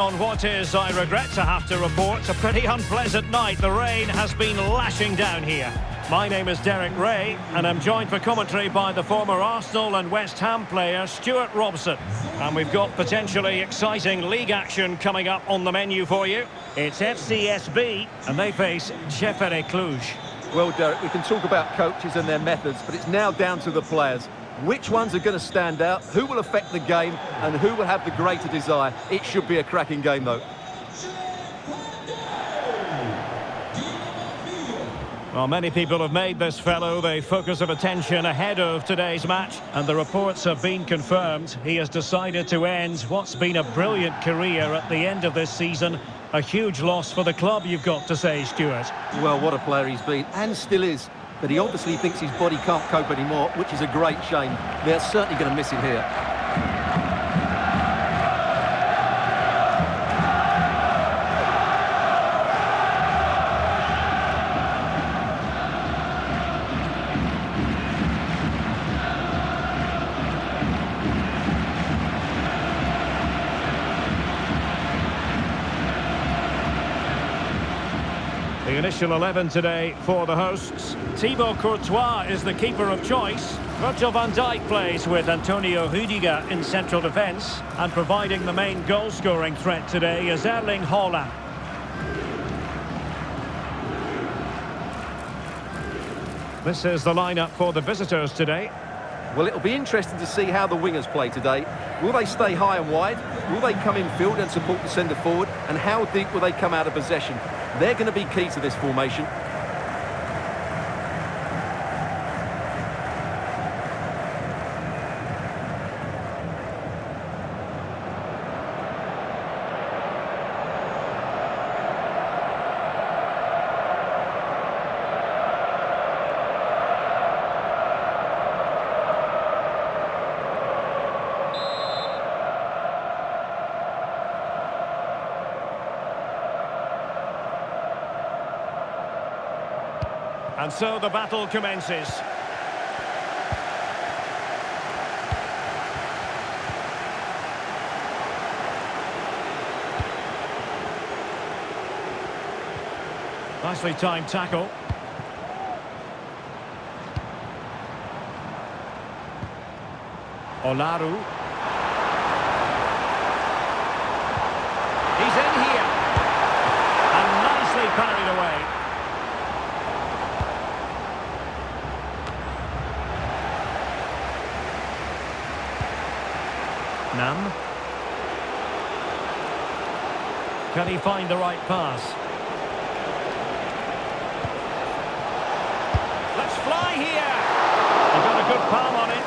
On what is, I regret to have to report, a pretty unpleasant night. The rain has been lashing down here. My name is Derek Ray, and I'm joined for commentary by the former Arsenal and West Ham player Stuart Robson. And we've got potentially exciting league action coming up on the menu for you. It's FCSB, and they face CFR Cluj. Well, Derek, we can talk about coaches and their methods, but it's now down to the players. Which ones are going to stand out, who will affect the game, and who will have the greater desire? It should be a cracking game, though. Well, many people have made this fellow the focus of attention ahead of today's match, and the reports have been confirmed. He has decided to end what's been a brilliant career at the end of this season. A huge loss for the club, you've got to say, Stuart. Well, what a player he's been, and still is. But he obviously thinks his body can't cope anymore, which is a great shame. They're certainly going to miss him here. The initial 11 today for the hosts. Thibaut Courtois is the keeper of choice. Virgil van Dijk plays with Antonio Rudiger in central defence. And providing the main goal-scoring threat today is Erling Haaland. This is the lineup for the visitors today. Well, it'll be interesting to see how the wingers play today. Will they stay high and wide? Will they come in field and support the centre forward? And how deep will they come out of possession? They're going to be key to this formation. And so the battle commences. Nicely timed tackle. Olaru. He's in here. And nicely parried away. Nam. Can he find the right pass? Let's fly here! He got a good palm on it.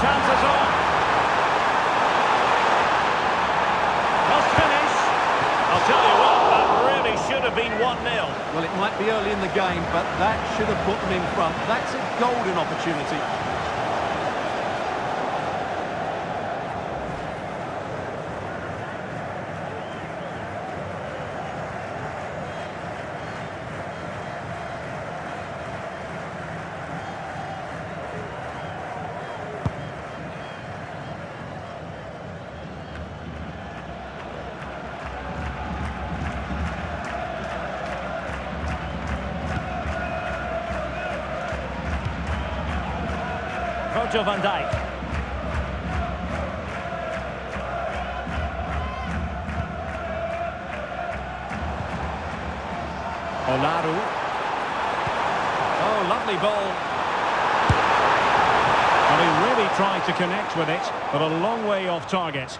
Chances on. Must finish. I'll tell you what, that really should have been 1-0. Well, it might be early in the game, but that should have put them in front. That's a golden opportunity. Virgil van Dijk. Olaru. Oh, lovely ball. And he really tried to connect with it, but a long way off target.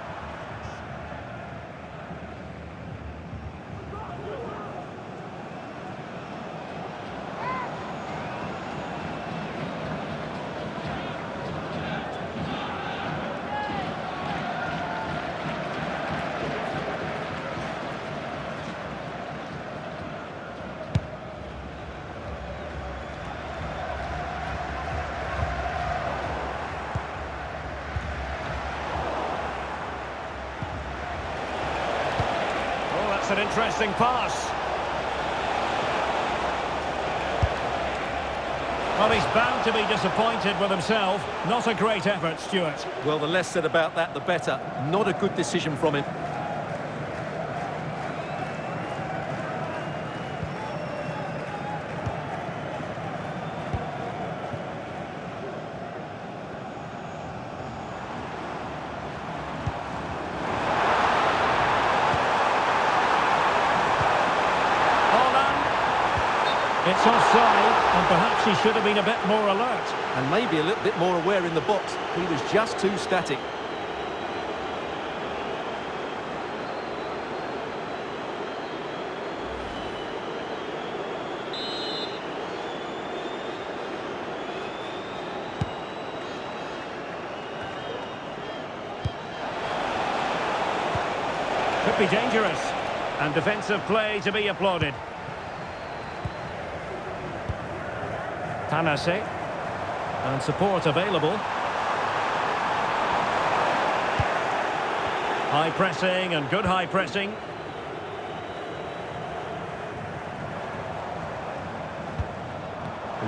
That's an interesting pass. Well, he's bound to be disappointed with himself. Not a great effort, Stuart. Well, the less said about that, the better. Not a good decision from him. It's offside, and perhaps he should have been a bit more alert. And maybe a little bit more aware in the box. He was just too static. Could be dangerous. And defensive play to be applauded. Tanase, and support available. High pressing and good high pressing.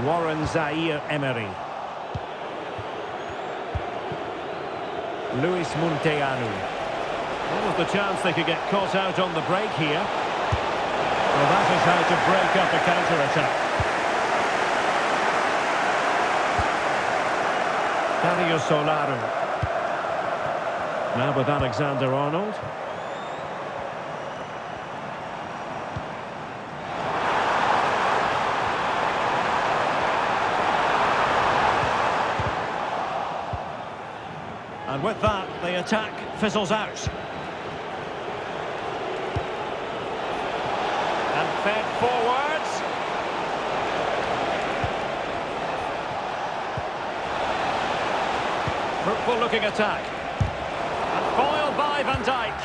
Warren Zaire-Emery. Luis Munteanu. What was the chance they could get caught out on the break here? Well, that is how to break up a counter-attack. Solaru. Now with Alexander-Arnold. And with that, the attack fizzles out. And fed forwards. Fruitful looking attack. And foiled by Van Dijk.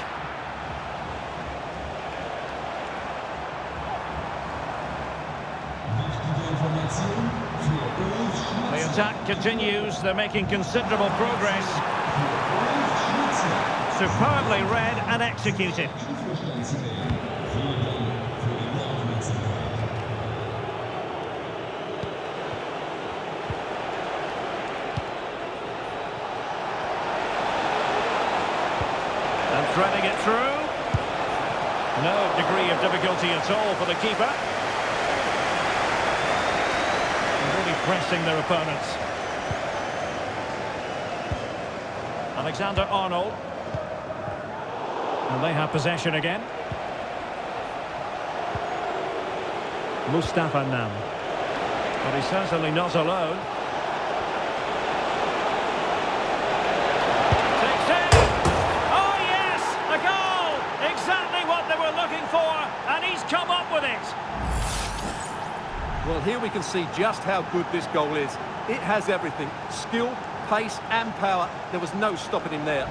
The attack continues. They're making considerable progress. Superbly read and executed. Threading it through. No degree of difficulty at all for the keeper. Really pressing their opponents. Alexander-Arnold. And they have possession again. Mustafa Nam. But he's certainly not alone. Come up with it. Well, here we can see just how good this goal is. It has everything. Skill, pace and power. There was no stopping him there.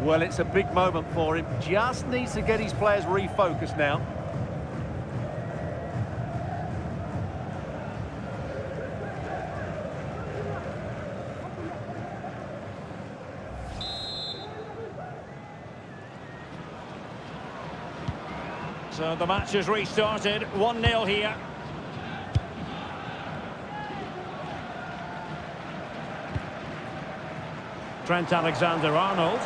Well, it's a big moment for him. Just needs to get his players refocused now. So the match has restarted, 1-0 here. Trent Alexander-Arnold.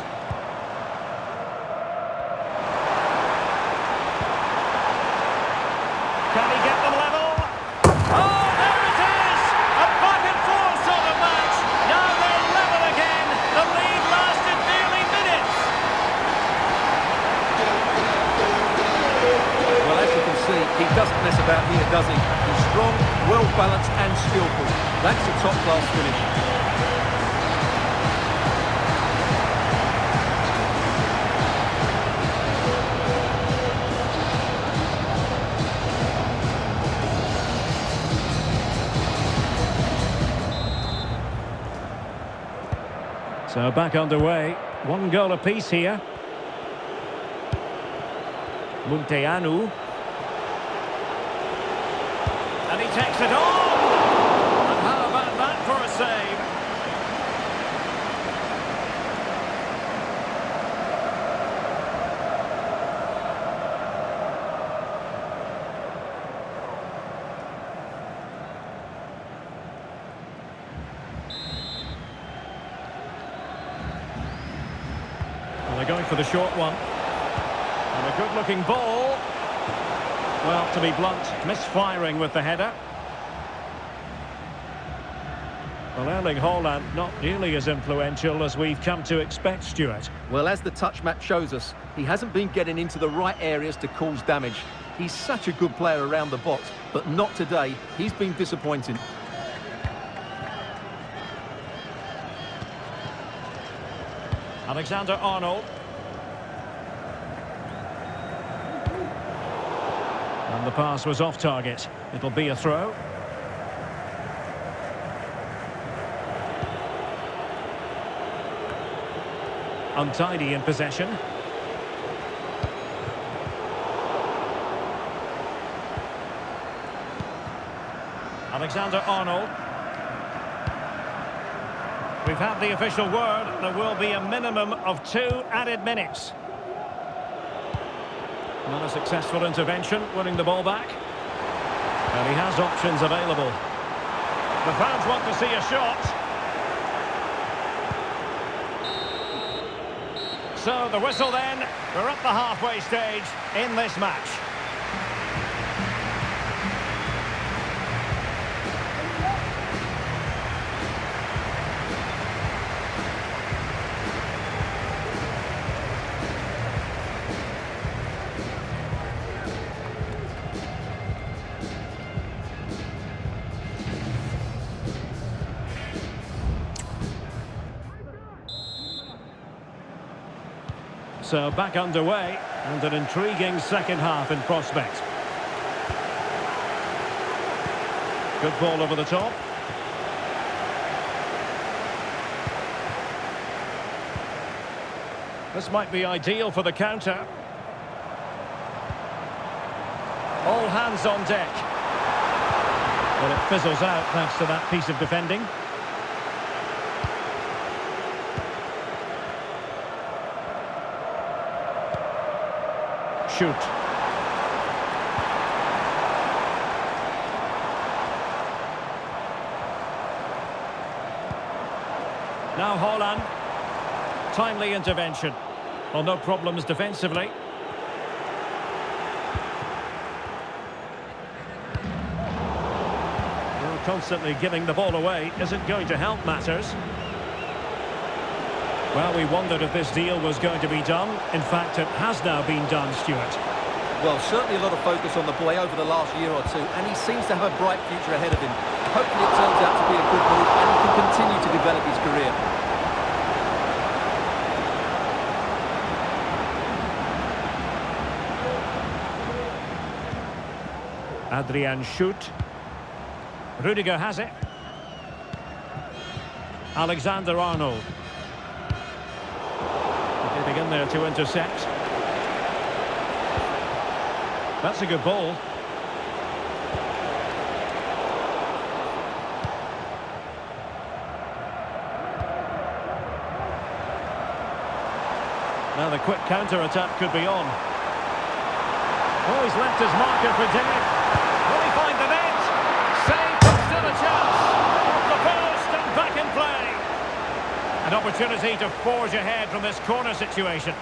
Can he get them level? Oh, there it is! A back and forth sort of match. Now they're level again. The lead lasted nearly minutes. Well, as you can see, he doesn't mess about here, does he? He's strong, well-balanced and skillful. That's a top-class finish. So back underway. 1 goal apiece here. Munteanu. And he takes it on! And how about that for a save? They're going for the short one. And a good-looking ball. Well, to be blunt, misfiring with the header. Well, Erling Haaland not nearly as influential as we've come to expect, Stuart. Well, as the touch map shows us, he hasn't been getting into the right areas to cause damage. He's such a good player around the box, but not today. He's been disappointing. Alexander-Arnold. And the pass was off target. It'll be a throw. Untidy in possession. Alexander-Arnold. We've had the official word. There will be a minimum of 2 added minutes. Not a successful intervention, winning the ball back. And he has options available. The fans want to see a shot. So the whistle then. We're at the halfway stage in this match. So back underway, and an intriguing second half in prospect. Good ball over the top. This might be ideal for the counter. All hands on deck. But it fizzles out thanks to that piece of defending. Shoot. Now Haaland. Timely intervention. Well, no problems defensively. Well, constantly giving the ball away isn't going to help matters. Well, we wondered if this deal was going to be done. In fact, it has now been done, Stuart. Well, certainly a lot of focus on the boy over the last year or two, and he seems to have a bright future ahead of him. Hopefully it turns out to be a good move, and he can continue to develop his career. Adrian Schutt. Rudiger has it. Alexander-Arnold. Getting in there to intercept. That's a good ball. Now the quick counter-attack could be on. Oh, he's left his marker for dead. Will he find the net? Save, but still a chance. Off the post and back in play. An opportunity to forge ahead from this corner situation.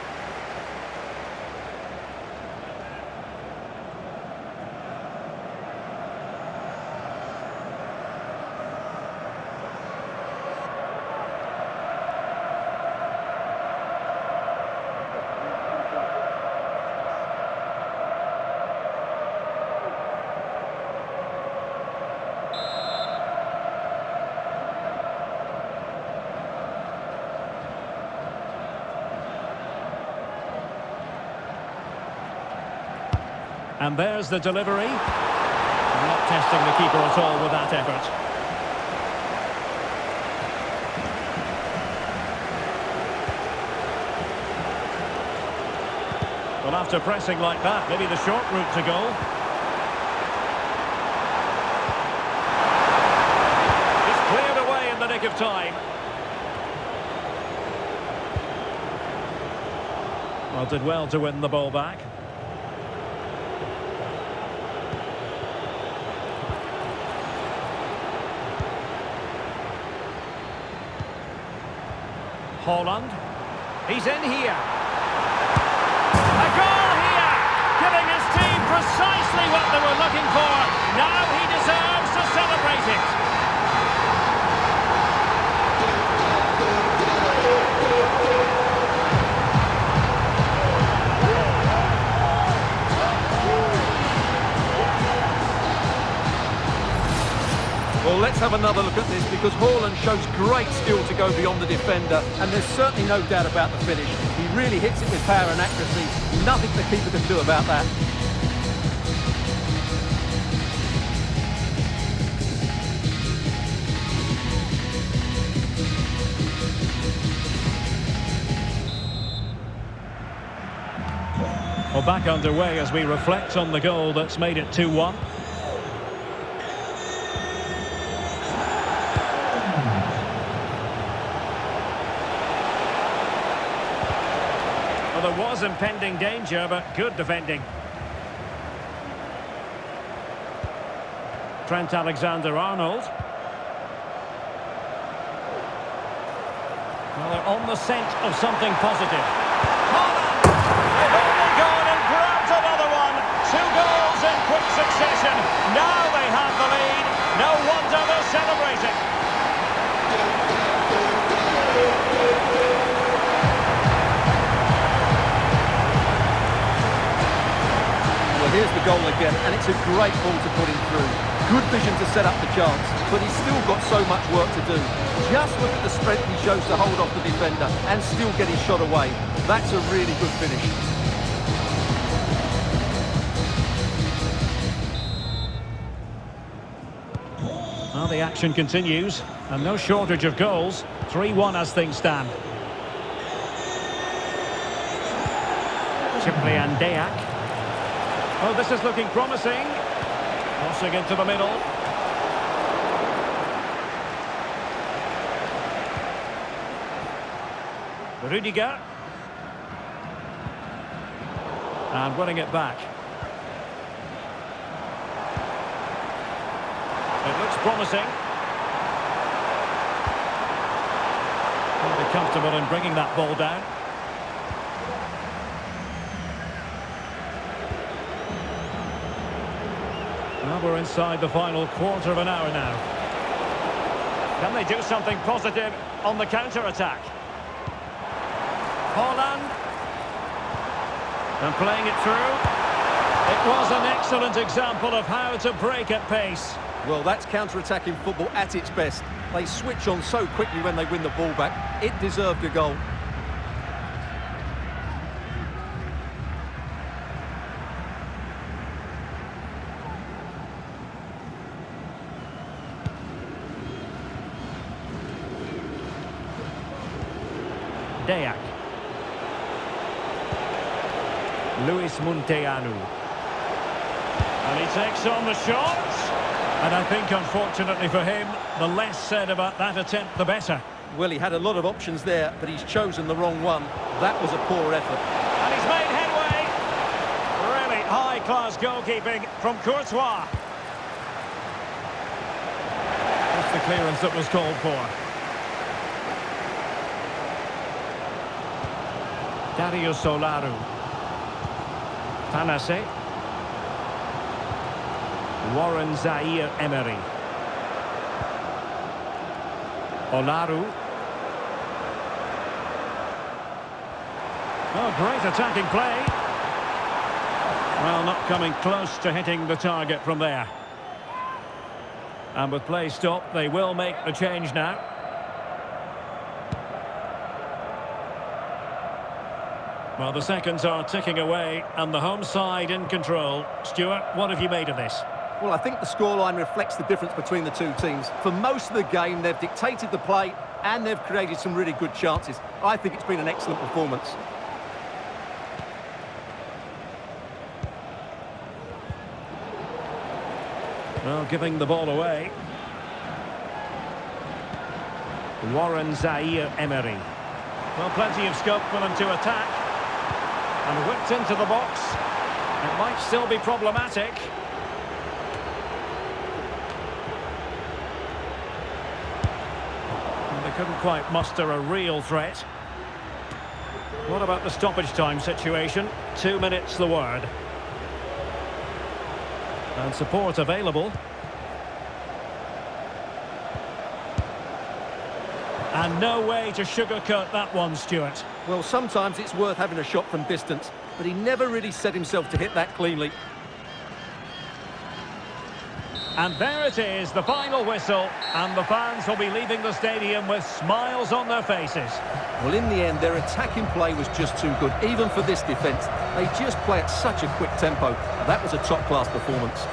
And there's the delivery. Not testing the keeper at all with that effort. Well, after pressing like that, maybe the short route to goal. Just cleared away in the nick of time. Well, did well to win the ball back. Haaland. He's in here. precisely what they were looking for. Now he deserves to celebrate it. Well, let's have another look at this, because Haaland shows great skill to go beyond the defender, and there's certainly no doubt about the finish. He really hits it with power and accuracy. Nothing the keeper can do about that. Well, back underway as we reflect on the goal that's made it 2-1. Well, there was impending danger, but good defending. Trent Alexander-Arnold. Well, they're on the scent of something positive. Haaland! They've only gone and grabbed another one. 2 goals in quick succession. Now they have the lead. No wonder they're celebrating. Well, here's the goal again, and it's a great ball to put him through. Good vision to set up the chance, but he's still got so much work to do. Just look at the strength he shows to hold off the defender and still get his shot away. That's a really good finish. Well, the action continues, and no shortage of goals. 3-1 as things stand. Ciprian Deac. Oh, this is looking promising. Crossing into the middle. Rudiger. And winning it back. It looks promising. Will be comfortable in bringing that ball down. Well, we're inside the final quarter of an hour now. Can they do something positive on the counter-attack? Haaland. And playing it through. It was an excellent example of how to break at pace. Well, that's counter-attacking football at its best. They switch on so quickly when they win the ball back. It deserved a goal. Deac. Luis Munteanu. And he takes on the shot. And I think, unfortunately for him, the less said about that attempt, the better. Well, he had a lot of options there, but he's chosen the wrong one. That was a poor effort. And he's made headway. Really high-class goalkeeping from Courtois. That's the clearance that was called for. Dario Solaru. Tanase. Warren Zaire-Emery. Olaru. Oh, great attacking play. Well, not coming close to hitting the target from there. And with play stopped, they will make the change now. Well, the seconds are ticking away, and the home side in control. Stuart, what have you made of this? Well, I think the scoreline reflects the difference between the two teams. For most of the game, they've dictated the play, and they've created some really good chances. I think it's been an excellent performance. Well, giving the ball away. Warren Zaire-Emery. Well, plenty of scope for them to attack. And whipped into the box. It might still be problematic. And they couldn't quite muster a real threat. What about the stoppage time situation? 2 minutes the word. And support available. And no way to sugarcoat that one, Stuart. Well, sometimes it's worth having a shot from distance, but he never really set himself to hit that cleanly. And there it is, the final whistle, and the fans will be leaving the stadium with smiles on their faces. Well, in the end, their attacking play was just too good, even for this defence. They just play at such a quick tempo. That was a top-class performance.